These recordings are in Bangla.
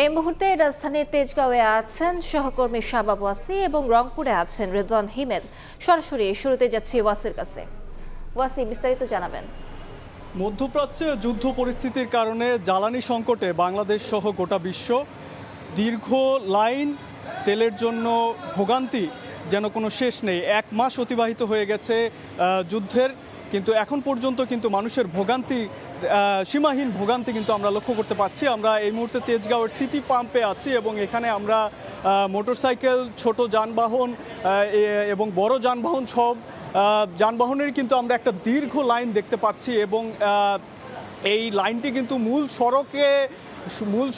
এই মুহূর্তে রাজধানীর তেজগাঁওয়ে আছেন সহকর্মী শাবাব ওয়াসি এবং রংপুরে আছেন রেদওয়ান হিমেল। সরাসরি শুরুতে যাচ্ছি ওয়াসির কাছে। ওয়াসি, বিস্তারিত জানাবেন। মধ্যপ্রাচ্যে যুদ্ধ পরিস্থিতির কারণে জ্বালানি সংকটে বাংলাদেশ সহ গোটা বিশ্ব দীর্ঘ লাইন তেলের জন্য ভোগান্তি যেন কোনো শেষ নেই। 1 মাস অতিবাহিত হয়ে গেছে যুদ্ধের, কিন্তু এখন পর্যন্ত কিন্তু মানুষের ভোগান্তি, সীমাহীন ভোগান্তি কিন্তু আমরা লক্ষ্য করতে পারছি। আমরা এই মুহূর্তে তেজগাঁওয়ের সিটি পাম্পে আছি এবং এখানে আমরা মোটরসাইকেল, ছোট যানবাহন এবং বড় যানবাহন সব যানবাহনের কিন্তু আমরা একটা দীর্ঘ লাইন দেখতে পাচ্ছি এবং এই লাইনটি কিন্তু মূল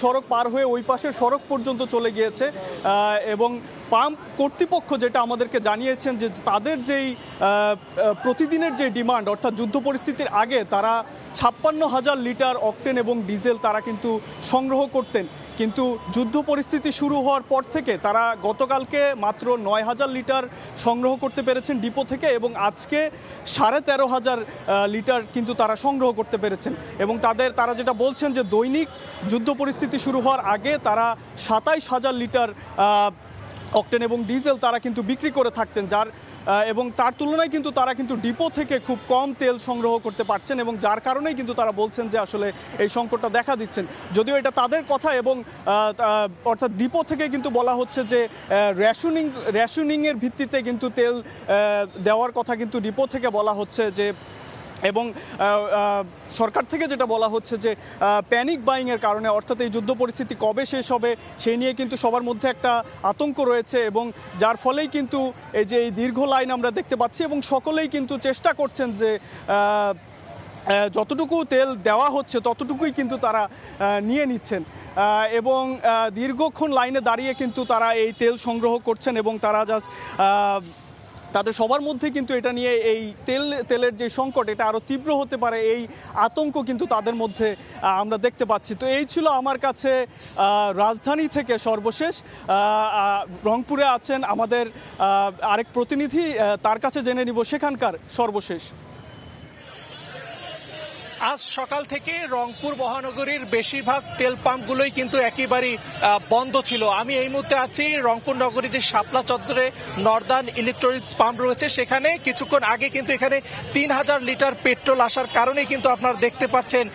সড়ক পার হয়ে ওই পাশের সড়ক পর্যন্ত চলে গিয়েছে এবং পাম্প কর্তৃপক্ষ যেটা আমাদেরকে জানিয়েছেন যে তাদের যেই প্রতিদিনের যে ডিমান্ড, অর্থাৎ যুদ্ধ পরিস্থিতির আগে তারা 56,000 লিটার অকটেন এবং ডিজেল তারা কিন্তু সংগ্রহ করতেন, কিন্তু যুদ্ধ পরিস্থিতি শুরু হওয়ার পর থেকে তারা গতকালকে মাত্র 9,000 লিটার সংগ্রহ করতে পেরেছেন ডিপো থেকে এবং আজকে 13,500 লিটার কিন্তু তারা সংগ্রহ করতে পেরেছেন। এবং তারা যেটা বলছেন যে দৈনিক যুদ্ধ পরিস্থিতি শুরু হওয়ার আগে তারা 27,000 লিটার অকটেন এবং ডিজেল তারা কিন্তু বিক্রি করে থাকতেন, এবং তার তুলনায় কিন্তু তারা কিন্তু ডিপো থেকে খুব কম তেল সংগ্রহ করতে পারছেন এবং যার কারণেই কিন্তু তারা বলছেন যে আসলে এই সংকটটা দেখা দিচ্ছেন। যদিও এটা তাদের কথা এবং অর্থাৎ ডিপো থেকে কিন্তু বলা হচ্ছে যে রেশনিংয়ের ভিত্তিতে কিন্তু তেল দেওয়ার কথা কিন্তু ডিপো থেকে বলা হচ্ছে যে, এবং সরকার থেকে যেটা বলা হচ্ছে যে প্যানিক বাইংয়ের কারণে, অর্থাৎ এই যুদ্ধ পরিস্থিতি কবে শেষ হবে সেই নিয়ে কিন্তু সবার মধ্যে একটা আতঙ্ক রয়েছে এবং যার ফলেই কিন্তু এই দীর্ঘ লাইন আমরা দেখতে পাচ্ছি এবং সকলেই কিন্তু চেষ্টা করছেন যে যতটুকু তেল দেওয়া হচ্ছে ততটুকুই কিন্তু তারা নিয়ে নিচ্ছেন এবং দীর্ঘক্ষণ লাইনে দাঁড়িয়ে কিন্তু তারা এই তেল সংগ্রহ করছেন এবং তারা জাস্ট তাদের সবার মধ্যে কিন্তু এটা নিয়ে এই তেলের যে সংকট এটা আরও তীব্র হতে পারে এই আতঙ্ক কিন্তু তাদের মধ্যে আমরা দেখতে পাচ্ছি। তো এই ছিল আমার কাছে রাজধানী থেকে সর্বশেষ। রংপুরে আছেন আমাদের আরেক প্রতিনিধি, তার কাছে জেনে নিব সেখানকার সর্বশেষ। আজ সকাল থেকে রংপুর মহানগরীর বেশিরভাগ তেল পাম্পগুলোই কিন্তু একেবারেই বন্ধ ছিল। আমি এই মুহূর্তে আছি রংপুর নগরীর যে শাপলা চত্বরে নর্দার্ন ইলেকট্রনিক্স পাম্প রয়েছে সেখানে। কিছুক্ষণ আগে কিন্তু এখানে 3,000 লিটার পেট্রোল আসার কারণে কিন্তু আপনারা দেখতে পাচ্ছেন,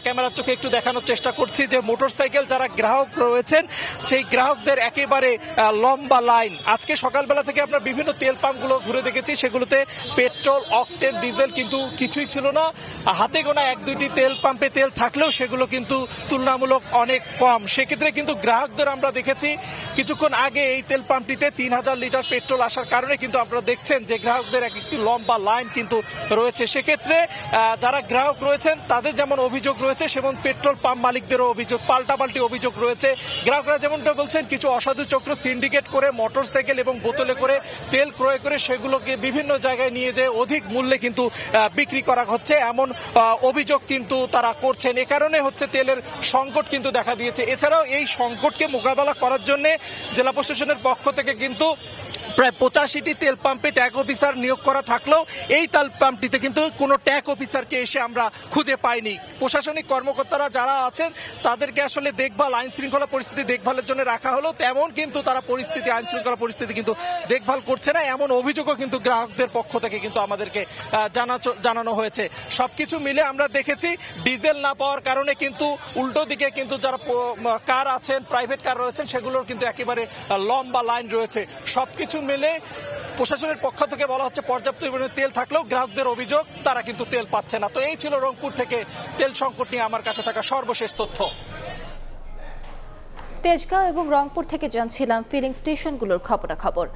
ক্যামেরার চোখে একটু দেখানোর চেষ্টা করছি যে মোটরসাইকেল যারা গ্রাহক রয়েছেন সেই গ্রাহকদের একেবারে লম্বা লাইন। আজকে সকালবেলা থেকে আমরা বিভিন্ন তেল পাম্পগুলো ঘুরে দেখেছি, সেগুলোতে পেট্রোল, অকটেন, ডিজেল কিন্তু কিছুই ছিল না। হাতে গোনা 1-2টি তেল পাম্পে তেল থাকলেও সেগুলো কিন্তু তুলনামূলক অনেক কম। সেক্ষেত্রে কিন্তু গ্রাহকদের আমরা দেখেছি কিছুক্ষণ আগে এই তেল পাম্পটিতে 3,000 লিটার পেট্রোল আসার কারণে কিন্তু আপনারা দেখছেন যে গ্রাহকদের একটি লম্বা লাইন কিন্তু রয়েছে। সেক্ষেত্রে যারা গ্রাহক রয়েছেন তাদের যেমন অভিযোগ রয়েছে সেমন পেট্রোল পাম্প মালিকদেরও অভিযোগ, পাল্টাপাল্টি অভিযোগ রয়েছে। গ্রাহকরা যেমনটা বলছেন কিছু অসাধু চক্র সিন্ডিকেট করে মোটরসাইকেল এবং বোতলে করে তেল ক্রয় করে সেগুলোকে বিভিন্ন জায়গায় নিয়ে যেয়ে অধিক মূল্যে কিন্তু বিক্রি করা হচ্ছে, এমন অভিযোগ কিন্তু তারা করছেন। এ কারণে হচ্ছে তেলের সংকট কিন্তু দেখা দিয়েছে। এছাড়াও এই সংকটকে মোকাবেলা করার জন্য জেলা প্রশাসনের পক্ষ থেকে কিন্তু প্রায় 85টি তেল পাম্পে ট্যাগ অফিসার নিয়োগ করা থাকলেও এই তেল পাম্পটিতে কিন্তু কোনো ট্যাগ অফিসারকে এসে আমরা খুঁজে পাইনি। প্রশাসনিক কর্মকর্তারা যারা আছেন তাদেরকে আসলে দেখভাল, আইন শৃঙ্খলা পরিস্থিতি দেখভালের জন্য রাখা হলো, তেমন কিন্তু তারা আইন শৃঙ্খলা পরিস্থিতি কিন্তু দেখভাল করছে না, এমন অভিযোগও কিন্তু গ্রাহকদের পক্ষ থেকে কিন্তু আমাদেরকে জানানো হয়েছে। সবকিছু মিলে আমরা দেখেছি ডিজেল না পাওয়ার কারণে কিন্তু উল্টো দিকে কিন্তু যারা কার আছেন, প্রাইভেট কার রয়েছেন সেগুলোর কিন্তু একেবারে লম্বা লাইন রয়েছে। সবকিছু মিলে প্রশাসনের পক্ষ থেকে বলা হচ্ছে পর্যাপ্ত পরিমাণে তেল থাকলেও গ্রাহকদের অভিযোগ তারা কিন্তু তেল পাচ্ছে না। তো এই ছিল রংপুর থেকে তেল সংকট নিয়ে আমার কাছে থাকা সর্বশেষ তথ্য। তেজগাঁও এবং রংপুর থেকে জানছিলাম ফিলিং স্টেশনগুলোর খবরাখবর।